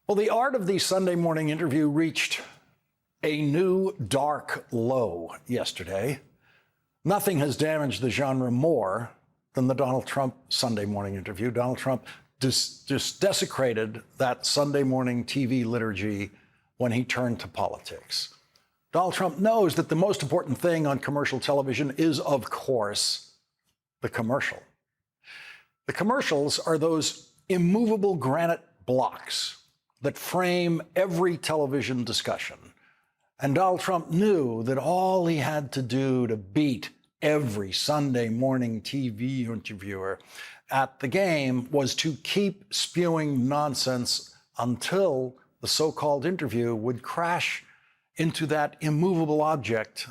Well, the art of the Sunday morning interview reached a new dark low yesterday. Nothing has damaged the genre more than the Donald Trump Sunday morning interview. Donald Trump just desecrated that Sunday morning TV liturgy when he turned to politics. Donald Trump knows that the most important thing on commercial television is, of course, the commercial. The commercials are those immovable granite blocks that frame every television discussion. And Donald Trump knew that all he had to do to beat every Sunday morning TV interviewer at the game was to keep spewing nonsense until the so-called interview would crash into that immovable object,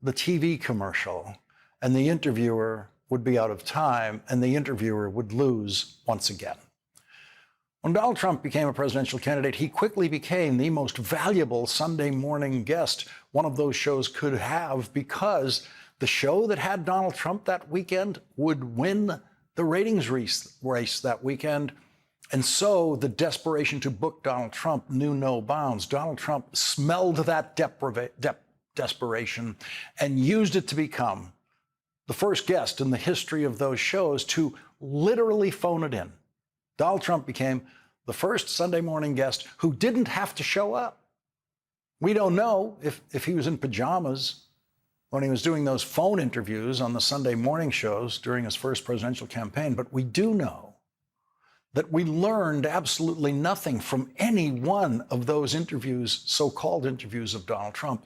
the TV commercial, and the interviewer would be out of time and the interviewer would lose once again. When Donald Trump became a presidential candidate, he quickly became the most valuable Sunday morning guest one of those shows could have, because the show that had Donald Trump that weekend would win the ratings race that weekend. And so the desperation to book Donald Trump knew no bounds. Donald Trump smelled that desperation and used it to become the first guest in the history of those shows to literally phone it in. Donald Trump became the first Sunday morning guest who didn't have to show up. We don't know if he was in pajamas when he was doing those phone interviews on the Sunday morning shows during his first presidential campaign, but we do know that we learned absolutely nothing from any one of those interviews, so-called interviews of Donald Trump.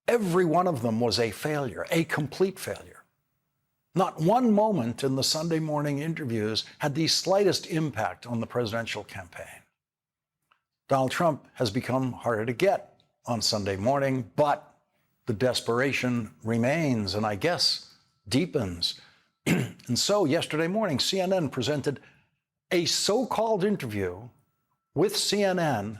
Every one of them was a failure, a complete failure. Not one moment in the Sunday morning interviews had the slightest impact on the presidential campaign. Donald Trump has become harder to get on Sunday morning, but the desperation remains and I guess deepens. And so yesterday morning, CNN presented a so-called interview with CNN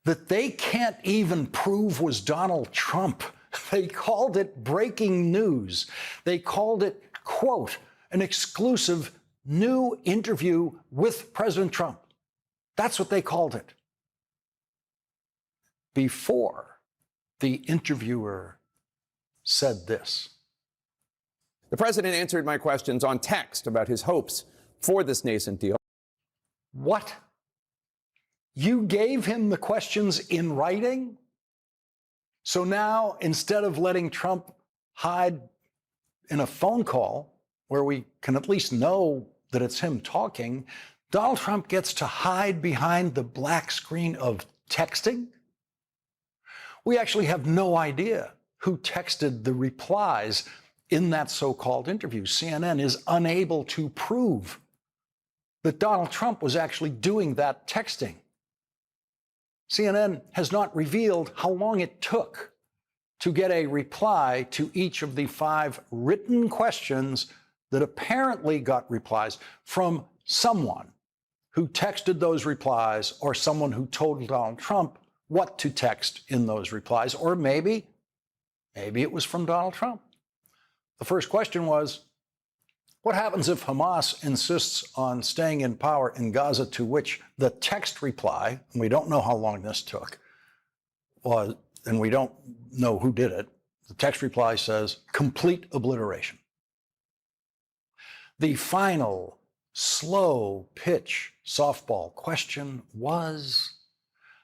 that they can't even prove was Donald Trump. They called it breaking news. They called it, quote, an exclusive new interview with President Trump. That's what they called it. Before the interviewer said this. The president answered my questions on text about his hopes for this nascent deal. What? You gave him the questions in writing? So now, instead of letting Trump hide in a phone call where we can at least know that it's him talking, Donald Trump gets to hide behind the black screen of texting? We actually have no idea who texted the replies in that so-called interview. CNN is unable to prove that Donald Trump was actually doing that texting. CNN has not revealed how long it took to get a reply to each of the 5 written questions that apparently got replies from someone who texted those replies, or someone who told Donald Trump what to text in those replies, or maybe it was from Donald Trump. The first question was, what happens if Hamas insists on staying in power in Gaza, to which the text reply, and we don't know how long this took, was, and we don't know who did it, the text reply says, complete obliteration. The final, slow pitch softball question was,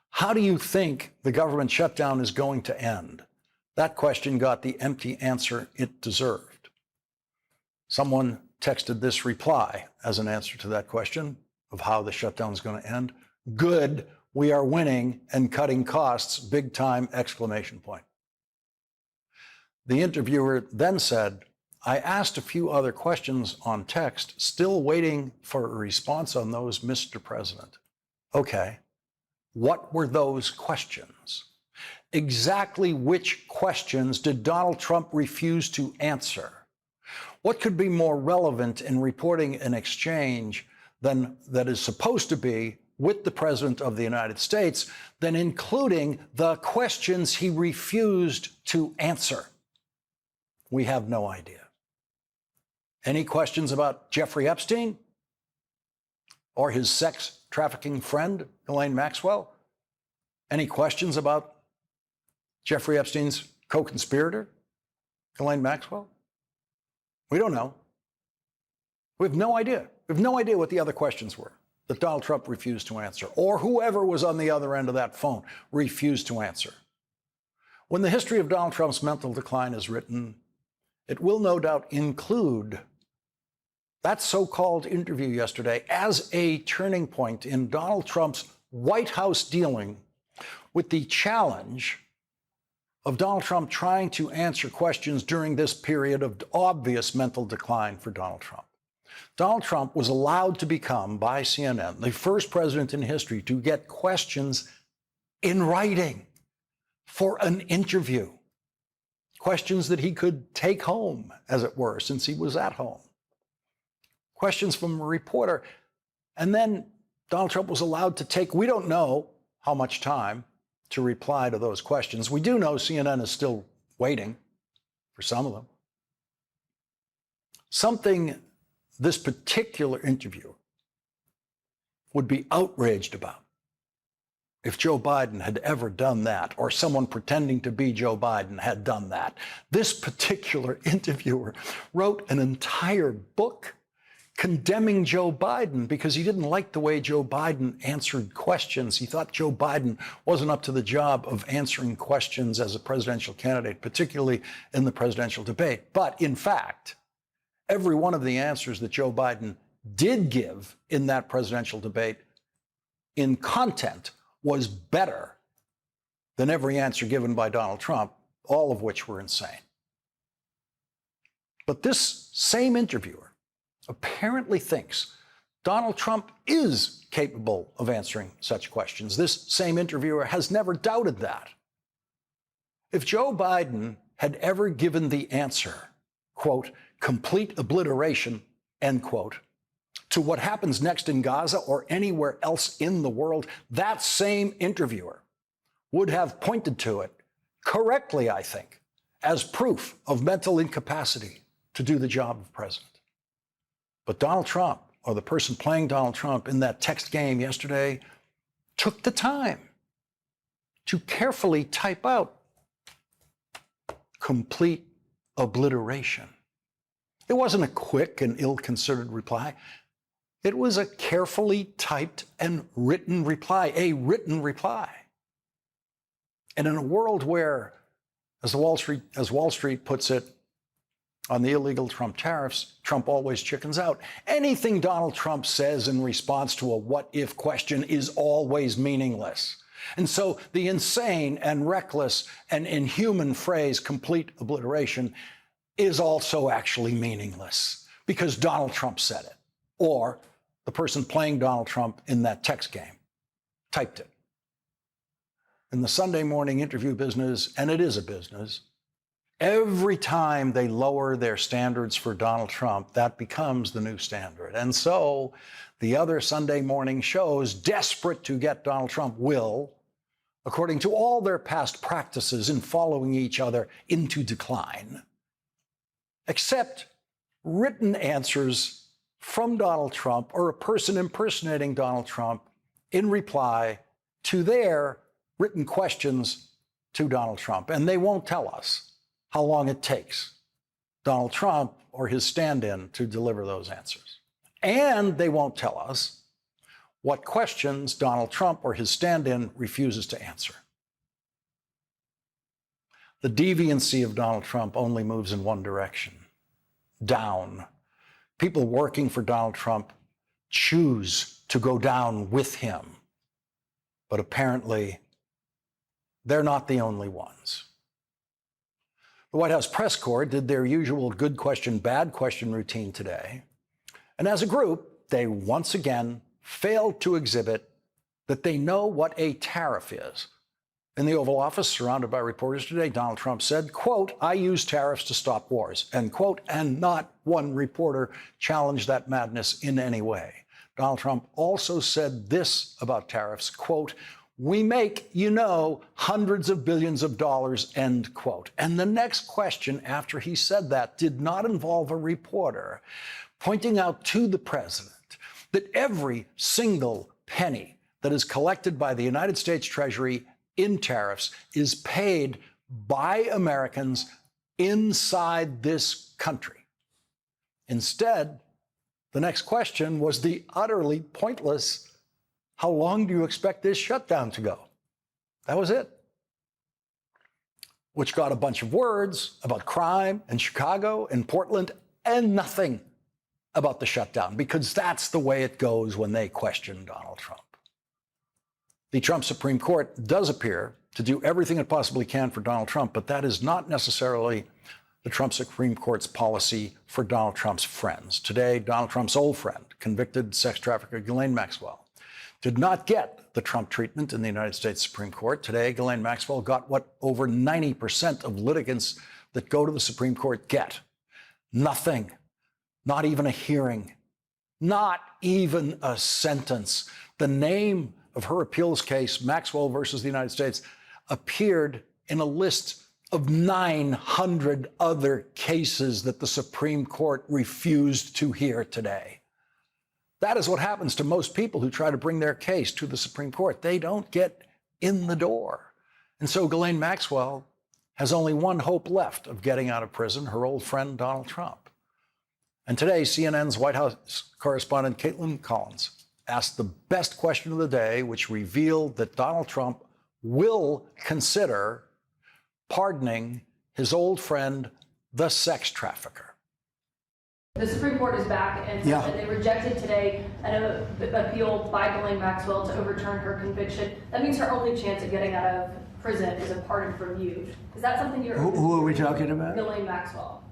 how do you think the government shutdown is going to end? That question got the empty answer it deserved. Someone texted this reply as an answer to that question of how the shutdown is going to end. Good, we are winning and cutting costs, big time, exclamation point. The interviewer then said, I asked a few other questions on text, still waiting for a response on those, Mr. President. Okay, what were those questions? Exactly which questions did Donald Trump refuse to answer? What could be more relevant in reporting an exchange that is supposed to be with the President of the United States than including the questions he refused to answer? We have no idea. Any questions about Jeffrey Epstein or his sex trafficking friend, Ghislaine Maxwell? Any questions about Jeffrey Epstein's co-conspirator, Ghislaine Maxwell? We don't know. We have no idea. We have no idea what the other questions were that Donald Trump refused to answer, or whoever was on the other end of that phone refused to answer. When the history of Donald Trump's mental decline is written, it will no doubt include that so-called interview yesterday as a turning point in Donald Trump's White House dealing with the challenge of Donald Trump trying to answer questions during this period of obvious mental decline for Donald Trump. Donald Trump was allowed to become, by CNN, the first president in history to get questions in writing for an interview. Questions that he could take home, as it were, since he was at home. Questions from a reporter. And then Donald Trump was allowed to take, we don't know how much time to reply to those questions. We do know CNN is still waiting for some of them. Something this particular interviewer would be outraged about if Joe Biden had ever done that, or someone pretending to be Joe Biden had done that. This particular interviewer wrote an entire book condemning Joe Biden because he didn't like the way Joe Biden answered questions. He thought Joe Biden wasn't up to the job of answering questions as a presidential candidate, particularly in the presidential debate. But in fact, every one of the answers that Joe Biden did give in that presidential debate in content was better than every answer given by Donald Trump, all of which were insane. But this same interviewer apparently thinks Donald Trump is capable of answering such questions. This same interviewer has never doubted that. If Joe Biden had ever given the answer, quote, complete obliteration, end quote, to what happens next in Gaza or anywhere else in the world, that same interviewer would have pointed to it correctly, I think, as proof of mental incapacity to do the job of president. But Donald Trump, or the person playing Donald Trump in that text game yesterday, took the time to carefully type out complete obliteration. It wasn't a quick and ill-considered reply. It was a carefully typed and written reply, a written reply. And in a world where, as Wall Street puts it, on the illegal Trump tariffs, Trump always chickens out. Anything Donald Trump says in response to a what-if question is always meaningless. And so the insane and reckless and inhuman phrase, complete obliteration, is also actually meaningless because Donald Trump said it, or the person playing Donald Trump in that text game typed it. In the Sunday morning interview business, and it is a business, every time they lower their standards for Donald Trump, that becomes the new standard. And so the other Sunday morning shows, desperate to get Donald Trump, will, according to all their past practices in following each other into decline, accept written answers from Donald Trump or a person impersonating Donald Trump in reply to their written questions to Donald Trump. And they won't tell us how long it takes Donald Trump or his stand-in to deliver those answers. And they won't tell us what questions Donald Trump or his stand-in refuses to answer. The deviancy of Donald Trump only moves in one direction, down. People working for Donald Trump choose to go down with him. But apparently, they're not the only ones. The White House press corps did their usual good question, bad question routine today. And as a group, they once again failed to exhibit that they know what a tariff is. In the Oval Office, surrounded by reporters today, Donald Trump said, quote, "I use tariffs to stop wars," end quote, and not one reporter challenged that madness in any way. Donald Trump also said this about tariffs, quote, "We make, you know, hundreds of billions of dollars," end quote. And the next question after he said that did not involve a reporter pointing out to the president that every single penny that is collected by the United States Treasury in tariffs is paid by Americans inside this country. Instead, the next question was the utterly pointless, how long do you expect this shutdown to go? That was it. Which got a bunch of words about crime in Chicago and Portland and nothing about the shutdown, because that's the way it goes when they question Donald Trump. The Trump Supreme Court does appear to do everything it possibly can for Donald Trump, but that is not necessarily the Trump Supreme Court's policy for Donald Trump's friends. Today, Donald Trump's old friend, convicted sex trafficker Ghislaine Maxwell, did not get the Trump treatment in the United States Supreme Court. Today, Ghislaine Maxwell got what over 90% of litigants that go to the Supreme Court get. Nothing. Not even a hearing. Not even a sentence. The name of her appeals case, Maxwell versus the United States, appeared in a list of 900 other cases that the Supreme Court refused to hear today. That is what happens to most people who try to bring their case to the Supreme Court. They don't get in the door. And so Ghislaine Maxwell has only one hope left of getting out of prison, her old friend, Donald Trump. And today, CNN's White House correspondent Caitlin Collins asked the best question of the day, which revealed that Donald Trump will consider pardoning his old friend, the sex trafficker. The Supreme Court is back and said that they rejected today an appeal by Ghislaine Maxwell to overturn her conviction. That means her only chance of getting out of prison is a pardon from you. Is that something you're... Who are we talking about? Ghislaine Maxwell.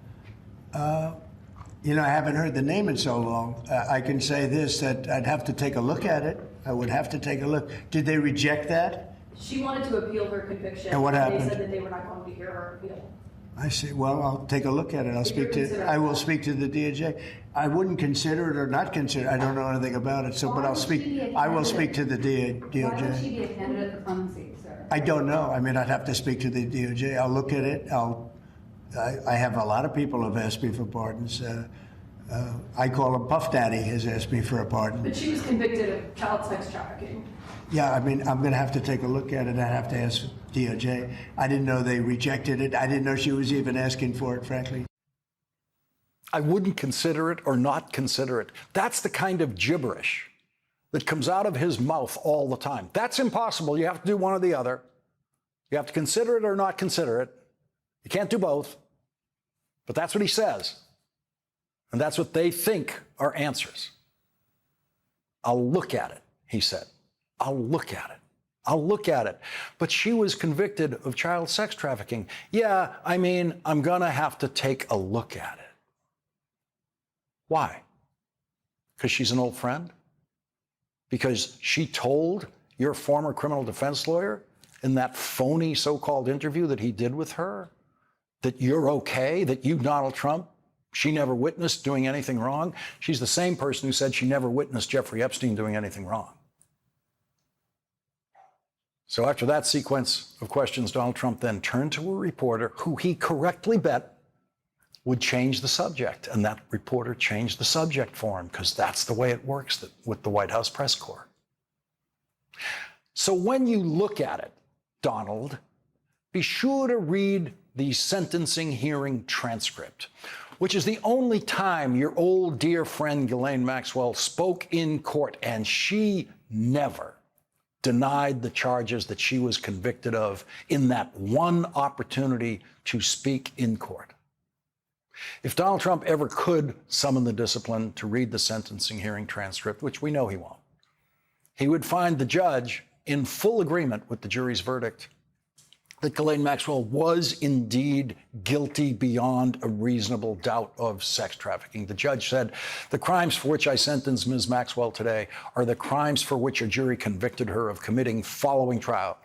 You know, I haven't heard the name in so long. I can say this, that I'd have to take a look at it. I would have to take a look. Did they reject that? She wanted to appeal her conviction. And what happened? They said that they were not going to hear her appeal. I see. Well, I'll take a look at it. I will speak to the DOJ. I wouldn't consider it or not consider it. I don't know anything about it. So, but I'll speak. I will speak to the DOJ. Why would she be a candidate for clemency, sir? I don't know. I mean, I'd have to speak to the DOJ. I'll look at it. I have a lot of people have asked me for pardons. I call him Puff Daddy has asked me for a pardon. But she was convicted of child sex trafficking. Yeah, I mean, I'm going to have to take a look at it. I have to ask DOJ. I didn't know they rejected it. I didn't know she was even asking for it, frankly. I wouldn't consider it or not consider it. That's the kind of gibberish that comes out of his mouth all the time. That's impossible. You have to do one or the other. You have to consider it or not consider it. You can't do both. But that's what he says. And that's what they think are answers. I'll look at it, he said. I'll look at it. I'll look at it. But she was convicted of child sex trafficking. Yeah, I mean, I'm going to have to take a look at it. Why? Because she's an old friend? Because she told your former criminal defense lawyer in that phony so-called interview that he did with her that you're okay, that you, Donald Trump, she never witnessed doing anything wrong? She's the same person who said she never witnessed Jeffrey Epstein doing anything wrong. So after that sequence of questions, Donald Trump then turned to a reporter who he correctly bet would change the subject. And that reporter changed the subject for him, because that's the way it works with the White House press corps. So when you look at it, Donald, be sure to read the sentencing hearing transcript, which is the only time your old dear friend Ghislaine Maxwell spoke in court, and she never denied the charges that she was convicted of in that one opportunity to speak in court. If Donald Trump ever could summon the discipline to read the sentencing hearing transcript, which we know he won't, he would find the judge in full agreement with the jury's verdict that Ghislaine Maxwell was indeed guilty beyond a reasonable doubt of sex trafficking. The judge said, the crimes for which I sentenced Ms. Maxwell today are the crimes for which a jury convicted her of committing following trial.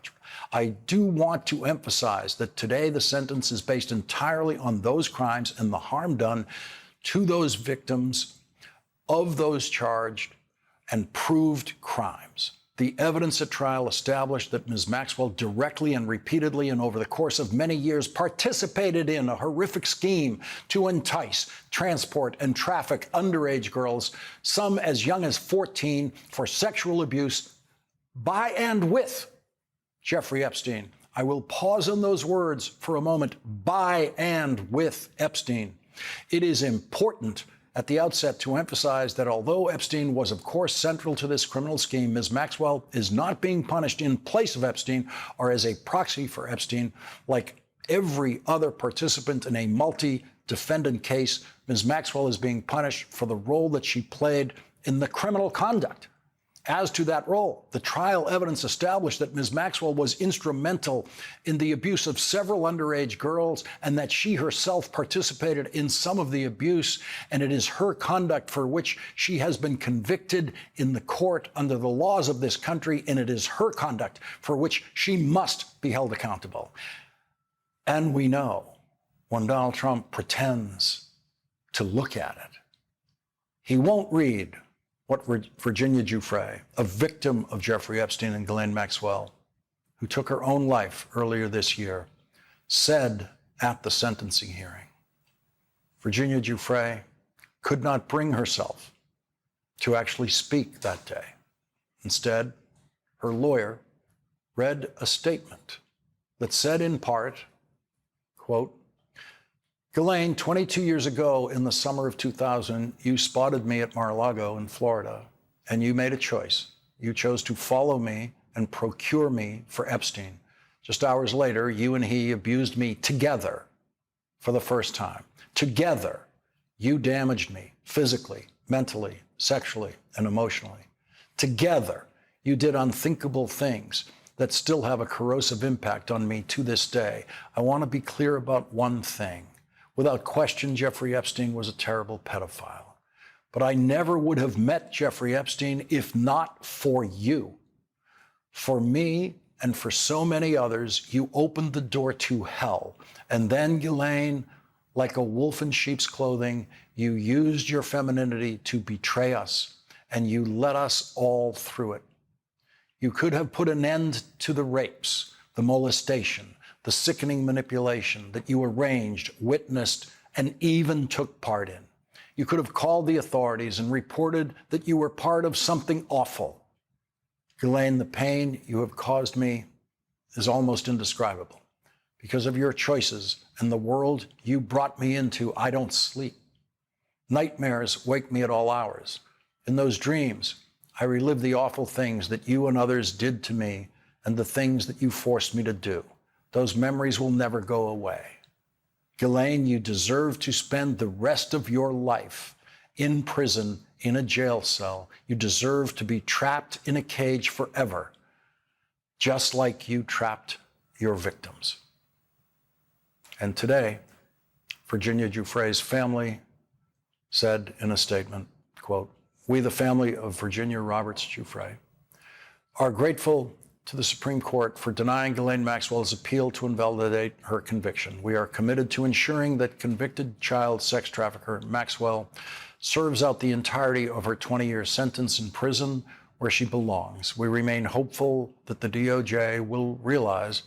I do want to emphasize that today the sentence is based entirely on those crimes and the harm done to those victims of those charged and proved crimes. The evidence at trial established that Ms. Maxwell directly and repeatedly and over the course of many years participated in a horrific scheme to entice, transport, and traffic underage girls, some as young as 14, for sexual abuse by and with Jeffrey Epstein. I will pause on those words for a moment. By and with Epstein. It is important at the outset to emphasize that although Epstein was, of course, central to this criminal scheme, Ms. Maxwell is not being punished in place of Epstein or as a proxy for Epstein. Like every other participant in a multi-defendant case, Ms. Maxwell is being punished for the role that she played in the criminal conduct. As to that role, the trial evidence established that Ms. Maxwell was instrumental in the abuse of several underage girls and that she herself participated in some of the abuse, and it is her conduct for which she has been convicted in the court under the laws of this country, and it is her conduct for which she must be held accountable. And we know when Donald Trump pretends to look at it, he won't read what Virginia Giuffre, a victim of Jeffrey Epstein and Ghislaine Maxwell, who took her own life earlier this year, said at the sentencing hearing. Virginia Giuffre could not bring herself to actually speak that day. Instead, her lawyer read a statement that said in part, quote, Ghislaine, 22 years ago in the summer of 2000, you spotted me at Mar-a-Lago in Florida, and you made a choice. You chose to follow me and procure me for Epstein. Just hours later, you and he abused me together for the first time. Together, you damaged me physically, mentally, sexually, and emotionally. Together, you did unthinkable things that still have a corrosive impact on me to this day. I want to be clear about one thing. Without question, Jeffrey Epstein was a terrible pedophile. But I never would have met Jeffrey Epstein if not for you. For me and for so many others, you opened the door to hell. And then, Ghislaine, like a wolf in sheep's clothing, you used your femininity to betray us, and you led us all through it. You could have put an end to the rapes, the molestation, the sickening manipulation that you arranged, witnessed, and even took part in. You could have called the authorities and reported that you were part of something awful. Ghislaine, the pain you have caused me is almost indescribable. Because of your choices and the world you brought me into, I don't sleep. Nightmares wake me at all hours. In those dreams, I relive the awful things that you and others did to me and the things that you forced me to do. Those memories will never go away. Ghislaine, you deserve to spend the rest of your life in prison, in a jail cell. You deserve to be trapped in a cage forever, just like you trapped your victims. And today, Virginia Giuffre's family said in a statement, quote, we, the family of Virginia Roberts Giuffre, are grateful to the Supreme Court for denying Ghislaine Maxwell's appeal to invalidate her conviction. We are committed to ensuring that convicted child sex trafficker Maxwell serves out the entirety of her 20-year sentence in prison where she belongs. We remain hopeful that the DOJ will realize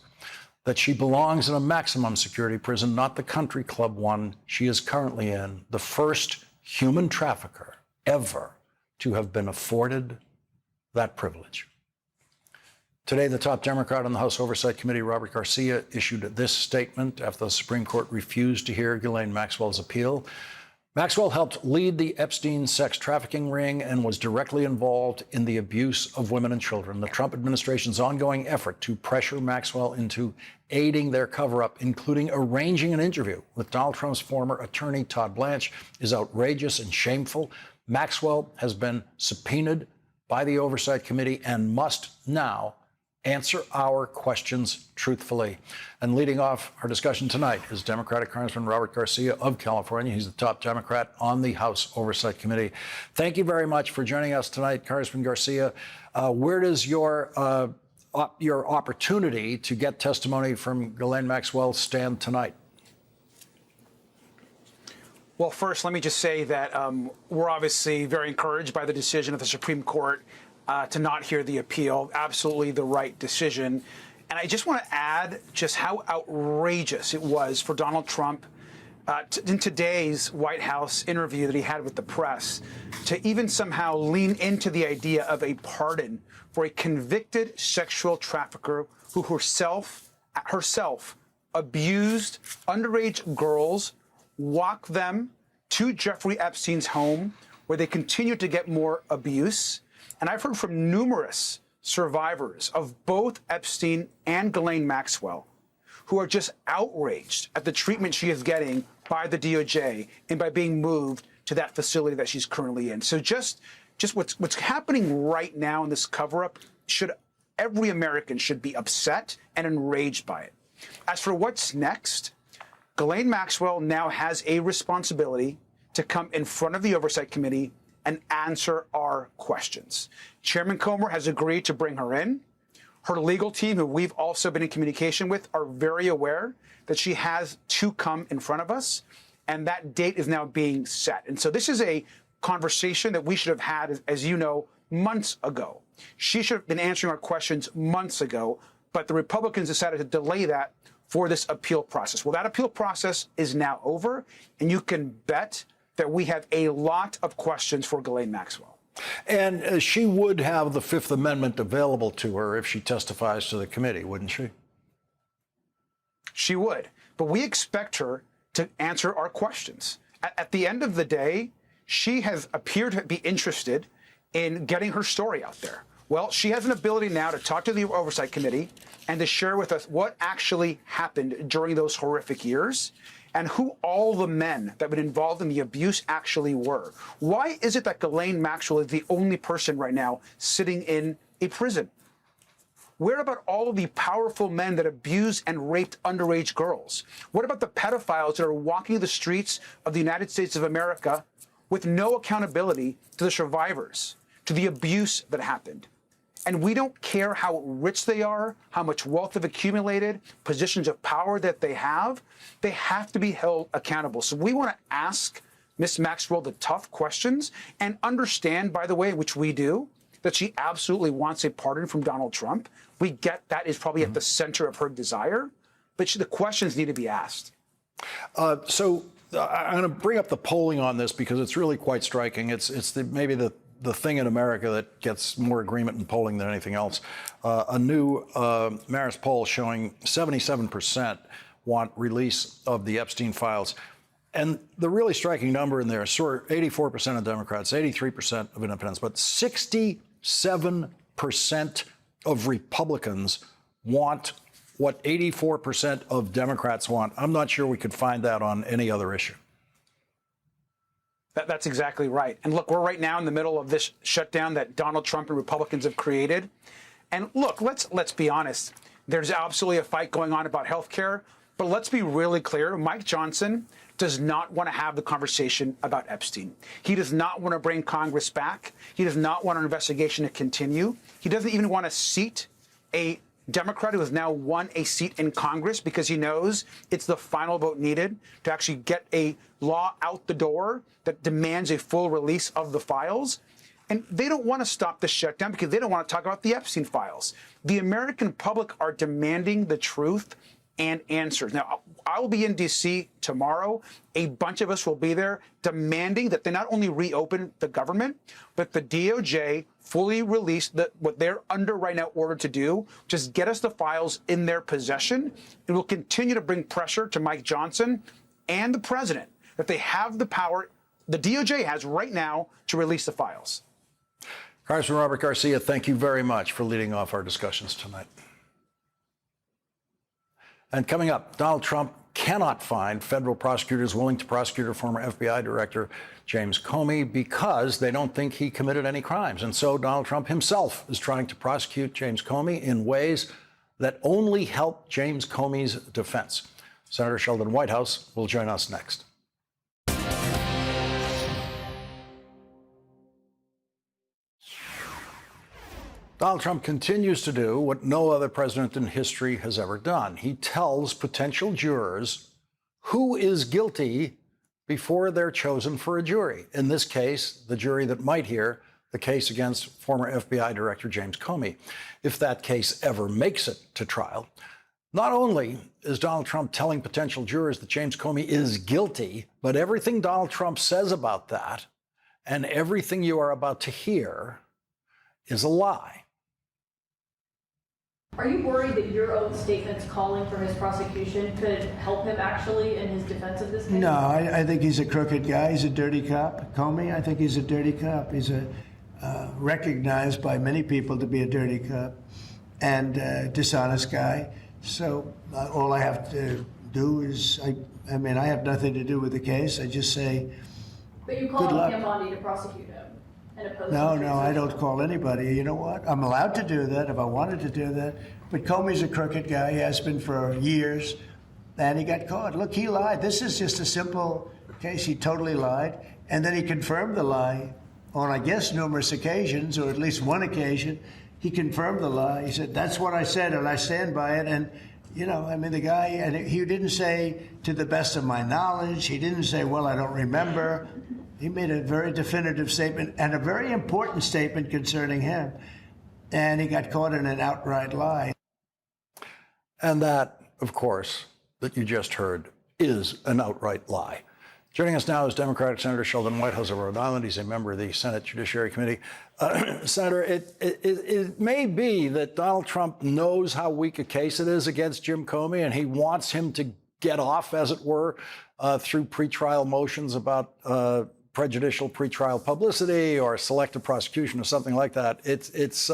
that she belongs in a maximum security prison, not the country club one she is currently in, the first human trafficker ever to have been afforded that privilege. Today, the top Democrat on the House Oversight Committee, Robert Garcia, issued this statement after the Supreme Court refused to hear Ghislaine Maxwell's appeal. Maxwell helped lead the Epstein sex trafficking ring and was directly involved in the abuse of women and children. The Trump administration's ongoing effort to pressure Maxwell into aiding their cover-up, including arranging an interview with Donald Trump's former attorney, Todd Blanche, is outrageous and shameful. Maxwell has been subpoenaed by the Oversight Committee and must now answer our questions truthfully. And leading off our discussion tonight is Democratic Congressman Robert Garcia of California. He's the top Democrat on the House Oversight Committee. Thank you very much for joining us tonight, Congressman Garcia. Where does your opportunity to get testimony from Ghislaine Maxwell stand tonight? Well, first, let me just say that we're obviously very encouraged by the decision of the Supreme Court to not hear the appeal. Absolutely the right decision. And I just want to add just how outrageous it was for Donald Trump in today's White House interview that he had with the press to even somehow lean into the idea of a pardon for a convicted sexual trafficker who herself abused underage girls, walked them to Jeffrey Epstein's home, where they continued to get more abuse. And I've heard from numerous survivors of both Epstein and Ghislaine Maxwell who are just outraged at the treatment she is getting by the DOJ and by being moved to that facility that she's currently in. So just what's happening right now in this cover-up, every American should be upset and enraged by it. As for what's next, Ghislaine Maxwell now has a responsibility to come in front of the Oversight Committee and answer our questions. Chairman Comer has agreed to bring her in. Her legal team, who we've also been in communication with, are very aware that she has to come in front of us, and that date is now being set. And so this is a conversation that we should have had, as you know, months ago. She should have been answering our questions months ago, but the Republicans decided to delay that for this appeal process. Well, that appeal process is now over, and you can bet that we have a lot of questions for Ghislaine Maxwell. And she would have the Fifth Amendment available to her if she testifies to the committee, wouldn't she? She would. But we expect her to answer our questions. At the end of the day, she has appeared to be interested in getting her story out there. Well, she has an ability now to talk to the Oversight Committee and to share with us what actually happened during those horrific years and who all the men that were involved in the abuse actually were. Why is it that Ghislaine Maxwell is the only person right now sitting in a prison? Where about all of the powerful men that abused and raped underage girls? What about the pedophiles that are walking the streets of the United States of America with no accountability to the survivors, to the abuse that happened? And we don't care how rich they are, how much wealth they've accumulated, positions of power that they have to be held accountable. So we want to ask Ms. Maxwell the tough questions and understand, by the way, which we do, that she absolutely wants a pardon from Donald Trump. We get that is probably at the center of her desire, but the questions need to be asked. So I'm going to bring up the polling on this because it's really quite striking. It's maybe the thing in America that gets more agreement in polling than anything else. A new Marist poll showing 77% want release of the Epstein files. And the really striking number in there is 84% of Democrats, 83% of independents, but 67% of Republicans want what 84% of Democrats want. I'm not sure we could find that on any other issue. That's exactly right. And look, we're right now in the middle of this shutdown that Donald Trump and Republicans have created. And look, let's be honest. There's absolutely a fight going on about health care. But let's be really clear. Mike Johnson does not want to have the conversation about Epstein. He does not want to bring Congress back. He does not want an investigation to continue. He doesn't even want to seat a Democrat who has now won a seat in Congress because he knows it's the final vote needed to actually get a law out the door that demands a full release of the files. And they don't want to stop the shutdown because they don't want to talk about the Epstein files. The American public are demanding the truth and answers. Now, I will be in D.C. tomorrow. A bunch of us will be there demanding that they not only reopen the government, but the DOJ fully release what they're under right now ordered to do, just get us the files in their possession. It will continue to bring pressure to Mike Johnson and the president that they have the power the DOJ has right now to release the files. Congressman Robert Garcia, thank you very much for leading off our discussions tonight. And coming up, Donald Trump cannot find federal prosecutors willing to prosecute former FBI Director James Comey because they don't think he committed any crimes. And so Donald Trump himself is trying to prosecute James Comey in ways that only help James Comey's defense. Senator Sheldon Whitehouse will join us next. Donald Trump continues to do what no other president in history has ever done. He tells potential jurors who is guilty before they're chosen for a jury. In this case, the jury that might hear the case against former FBI Director James Comey. If that case ever makes it to trial, not only is Donald Trump telling potential jurors that James Comey is guilty, but everything Donald Trump says about that and everything you are about to hear is a lie. Are you worried that your own statements calling for his prosecution could help him actually in his defense of this case? No, I think he's a crooked guy. He's a dirty cop. Comey, I think he's a dirty cop. He's recognized by many people to be a dirty cop and dishonest guy. So all I have to do is, I mean, I have nothing to do with the case. I just say, But you call Good luck. on Pam Bondi to prosecute him and oppose no, him. I don't call anybody. You know what? I'm allowed to do that if I wanted to do that. But Comey's a crooked guy. He has been for years. And he got caught. Look, he lied. This is just a simple case. He totally lied. And then he confirmed the lie on, I guess, numerous occasions, or at least one occasion. He confirmed the lie. He said, that's what I said, and I stand by it. And, you know, I mean, the guy, and he didn't say, to the best of my knowledge. He didn't say, well, I don't remember. He made a very definitive statement and a very important statement concerning him. And he got caught in an outright lie. And that, of course, that you just heard is an outright lie. Joining us now is Democratic Senator Sheldon Whitehouse of Rhode Island. He's a member of the Senate Judiciary Committee. Senator, it may be that Donald Trump knows how weak a case it is against Jim Comey, and he wants him to get off, as it were, through pretrial motions about prejudicial pretrial publicity or selective prosecution or something like that. It's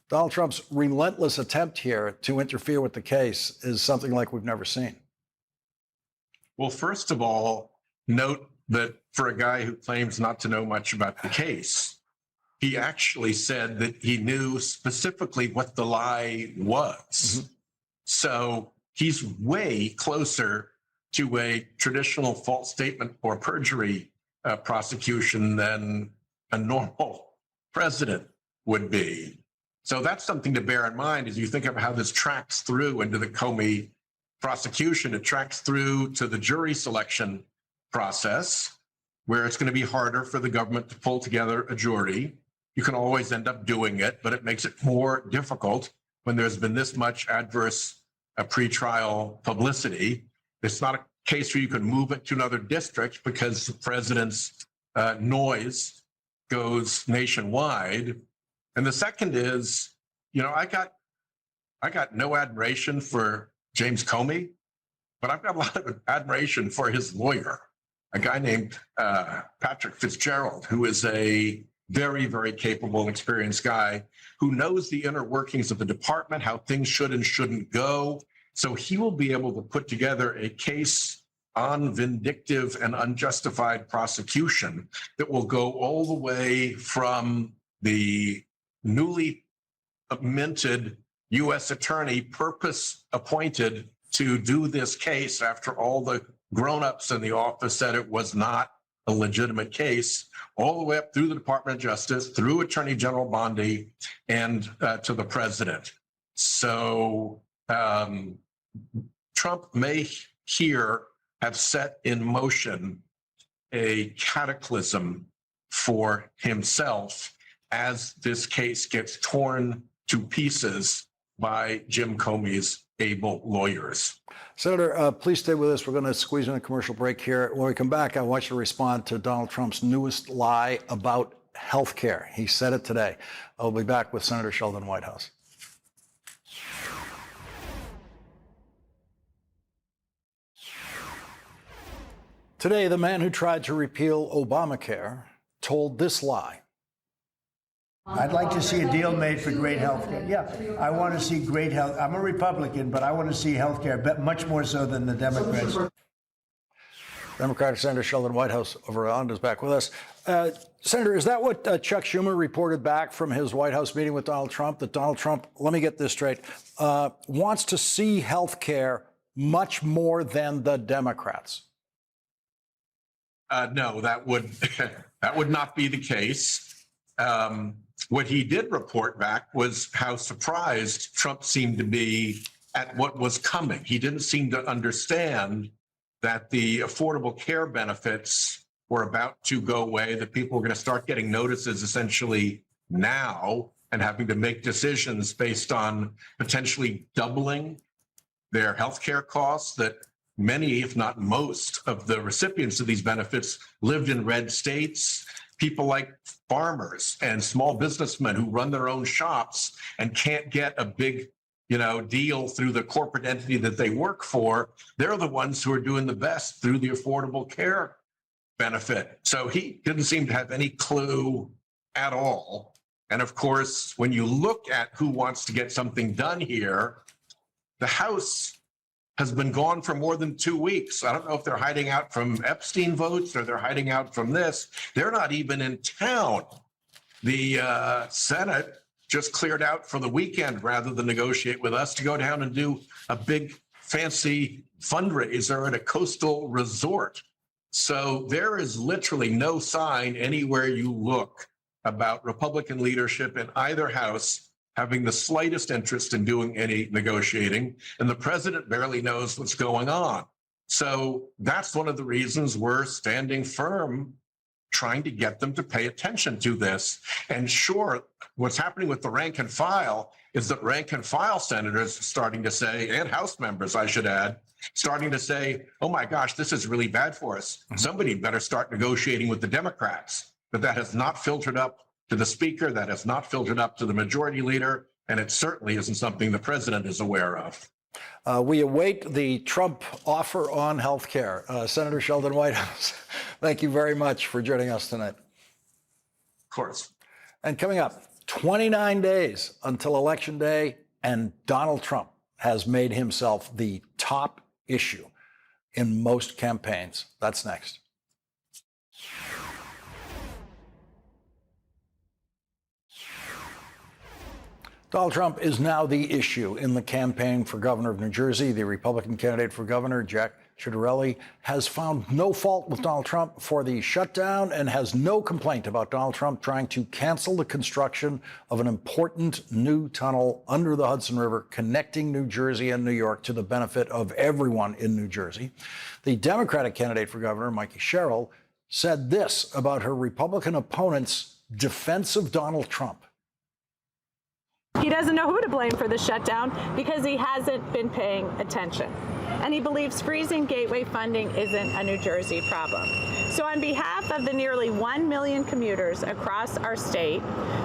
Donald Trump's relentless attempt here to interfere with the case is something like we've never seen. Well, first of all, note that for a guy who claims not to know much about the case, he actually said that he knew specifically what the lie was. Mm-hmm. So he's way closer to a traditional false statement or perjury prosecution than a normal president would be. So that's something to bear in mind as you think of how this tracks through into the Comey prosecution. It tracks through to the jury selection process, where it's going to be harder for the government to pull together a jury. You can always end up doing it, but it makes it more difficult when there's been this much adverse pretrial publicity. It's not a case where you can move it to another district because the president's noise goes nationwide. And the second is, you know, I got no admiration for James Comey, but I've got a lot of admiration for his lawyer, a guy named Patrick Fitzgerald, who is a very, very capable and experienced guy who knows the inner workings of the department, how things should and shouldn't go. So he will be able to put together a case on vindictive and unjustified prosecution that will go all the way from the newly minted U.S. attorney purpose appointed to do this case after all the grown-ups in the office said it was not a legitimate case, all the way up through the Department of Justice, through Attorney General Bondi, and to the president. So Trump may here have set in motion a cataclysm for himself as this case gets torn to pieces by Jim Comey's able lawyers. Senator, please stay with us. We're going to squeeze in a commercial break here. When we come back, I want you to respond to Donald Trump's newest lie about health care. He said it today. I'll be back with Senator Sheldon Whitehouse. Today, the man who tried to repeal Obamacare told this lie. I'd like to see a deal made for great health care. Yeah, I want to see great health. I'm a Republican, but I want to see health care much more so than the Democrats. Democratic Senator Sheldon Whitehouse of Rhode Island is back with us. Senator, is that what Chuck Schumer reported back from his White House meeting with Donald Trump, that Donald Trump, let me get this straight, wants to see health care much more than the Democrats? No, that would not be the case. What he did report back was how surprised Trump seemed to be at what was coming. He didn't seem to understand that the Affordable Care benefits were about to go away, that people were going to start getting notices essentially now and having to make decisions based on potentially doubling their healthcare costs, that many, if not most, of the recipients of these benefits lived in red states. People like farmers and small businessmen who run their own shops and can't get a big, deal through the corporate entity that they work for. They're the ones who are doing the best through the Affordable Care benefit. So he didn't seem to have any clue at all. And of course, when you look at who wants to get something done here, the House has been gone for more than 2 weeks. I don't know if they're hiding out from Epstein votes or they're hiding out from this. They're not even in town. The Senate just cleared out for the weekend rather than negotiate with us to go down and do a big fancy fundraiser at a coastal resort. So there is literally no sign anywhere you look about Republican leadership in either house having the slightest interest in doing any negotiating, and the president barely knows what's going on. So that's one of the reasons we're standing firm, trying to get them to pay attention to this. And sure, what's happening with the rank and file is that rank and file senators are starting to say, and House members, I should add, starting to say, oh my gosh, this is really bad for us. Somebody better start negotiating with the Democrats. But that has not filtered up to the speaker, that has not filtered up to the majority leader, and it certainly isn't something the president is aware of. We await the Trump offer on health care. Senator Sheldon Whitehouse, thank you very much for joining us tonight. Of course. And coming up, 29 days until Election Day, and Donald Trump has made himself the top issue in most campaigns. That's next. Donald Trump is now the issue in the campaign for governor of New Jersey. The Republican candidate for governor, Jack Ciattarelli, has found no fault with Donald Trump for the shutdown and has no complaint about Donald Trump trying to cancel the construction of an important new tunnel under the Hudson River connecting New Jersey and New York to the benefit of everyone in New Jersey. The Democratic candidate for governor, Mikey Sherrill, said this about her Republican opponent's defense of Donald Trump. He doesn't know who to blame for the shutdown because he hasn't been paying attention. And he believes freezing gateway funding isn't a New Jersey problem. So on behalf of the nearly 1 million commuters across our state,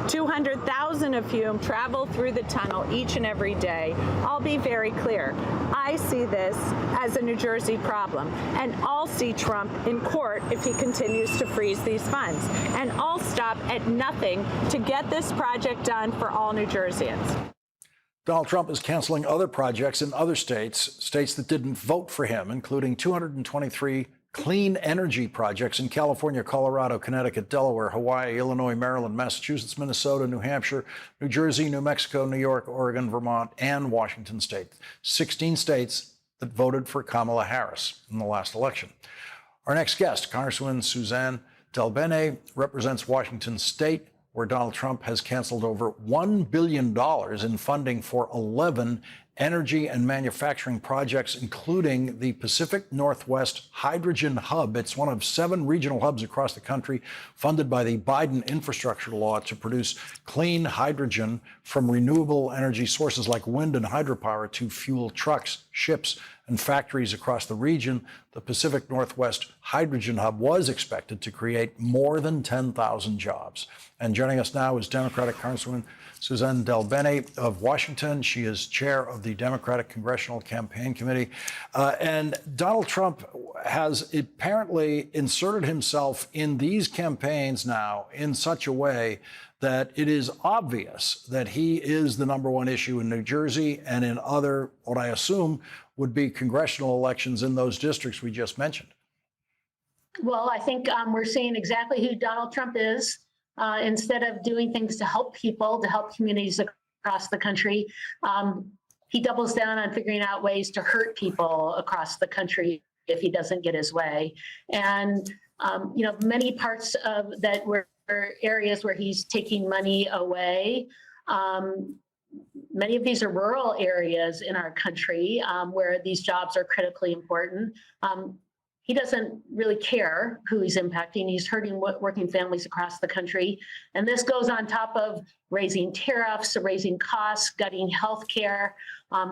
200,000 of whom travel through the tunnel each and every day, I'll be very clear. I see this as a New Jersey problem, and I'll see Trump in court if he continues to freeze these funds. And I'll stop at nothing to get this project done for all New Jerseyans. Donald Trump is canceling other projects in other states that didn't vote for him, including 223 clean energy projects in California, Colorado, Connecticut, Delaware, Hawaii, Illinois, Maryland, Massachusetts, Minnesota, New Hampshire, New Jersey, New Mexico, New York, Oregon, Vermont, and Washington state. 16 states that voted for Kamala Harris in the last election. Our next guest, Congresswoman Suzanne DelBene, represents Washington state, where Donald Trump has canceled over $1 billion in funding for 11 energy and manufacturing projects, including the Pacific Northwest Hydrogen Hub. It's one of 7 regional hubs across the country funded by the Biden infrastructure law to produce clean hydrogen from renewable energy sources like wind and hydropower to fuel trucks, ships, and factories across the region. The Pacific Northwest Hydrogen Hub was expected to create more than 10,000 jobs. And joining us now is Democratic Congresswoman Suzanne DelBene of Washington. She is chair of the Democratic Congressional Campaign Committee. And Donald Trump has apparently inserted himself in these campaigns now in such a way that it is obvious that he is the #1 issue in New Jersey and in other, what I assume would be congressional elections in those districts we just mentioned. Well, I think we're seeing exactly who Donald Trump is. Instead of doing things to help people, to help communities across the country, he doubles down on figuring out ways to hurt people across the country if he doesn't get his way. And, many parts of that were areas where he's taking money away. Many of these are rural areas in our country where these jobs are critically important. he doesn't really care who he's impacting. He's hurting working families across the country. And this goes on top of raising tariffs, raising costs, gutting healthcare.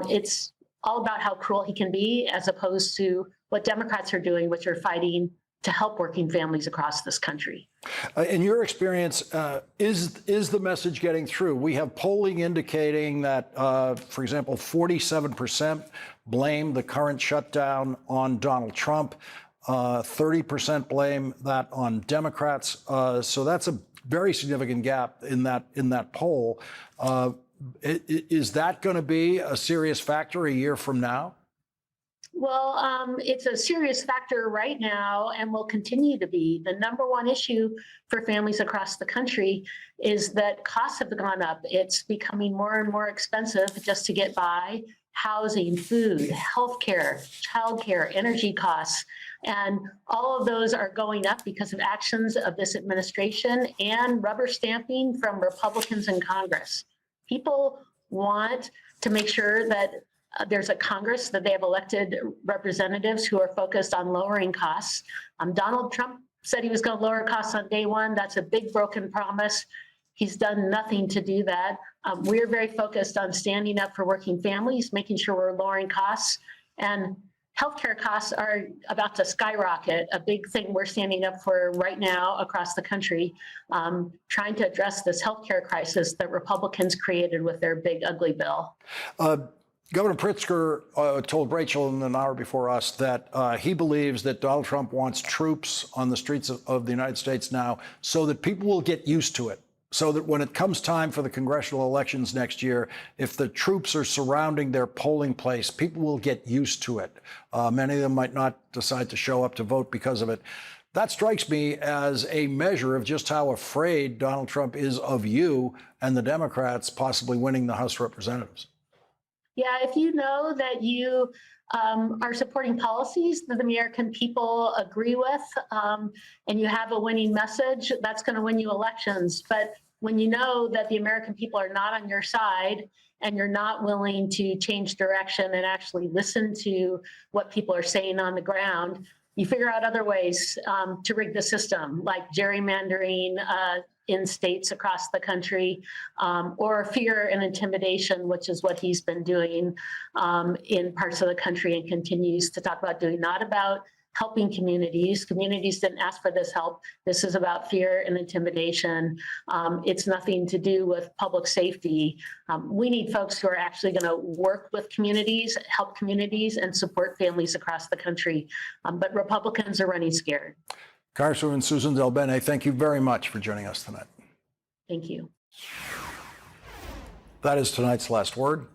It's all about how cruel he can be, as opposed to what Democrats are doing, which are fighting to help working families across this country. In your experience, is the message getting through? We have polling indicating that, for example, 47% blame the current shutdown on Donald Trump. 30% blame that on Democrats. So that's a very significant gap in that poll. Is that going to be a serious factor a year from now? Well, it's a serious factor right now and will continue to be. The number one issue for families across the country is that costs have gone up. It's becoming more and more expensive just to get by. Housing, food, healthcare, childcare, energy costs, and all of those are going up because of actions of this administration and rubber stamping from Republicans in Congress. People want to make sure that there's a Congress, that they have elected representatives who are focused on lowering costs. Donald Trump said he was going to lower costs on day one. That's a big broken promise. He's done nothing to do that. We're very focused on standing up for working families, making sure we're lowering costs. And healthcare costs are about to skyrocket, a big thing we're standing up for right now across the country, trying to address this healthcare crisis that Republicans created with their big, ugly bill. Governor Pritzker told Rachel in an hour before us that he believes that Donald Trump wants troops on the streets of the United States now so that people will get used to it. So that when it comes time for the congressional elections next year, if the troops are surrounding their polling place, people will get used to it. Many of them might not decide to show up to vote because of it. That strikes me as a measure of just how afraid Donald Trump is of you and the Democrats possibly winning the House of Representatives. Yeah, if you know that you are supporting policies that the American people agree with, and you have a winning message, that's going to win you elections. But when you know that the American people are not on your side and you're not willing to change direction and actually listen to what people are saying on the ground, you figure out other ways to rig the system, like gerrymandering in states across the country, or fear and intimidation, which is what he's been doing in parts of the country and continues to talk about doing, not about helping communities. Communities didn't ask for this help. This is about fear and intimidation. It's nothing to do with public safety. We need folks who are actually going to work with communities, help communities, and support families across the country. But Republicans are running scared. Congresswoman Susan DelBene, thank you very much for joining us tonight. Thank you. That is tonight's Last Word.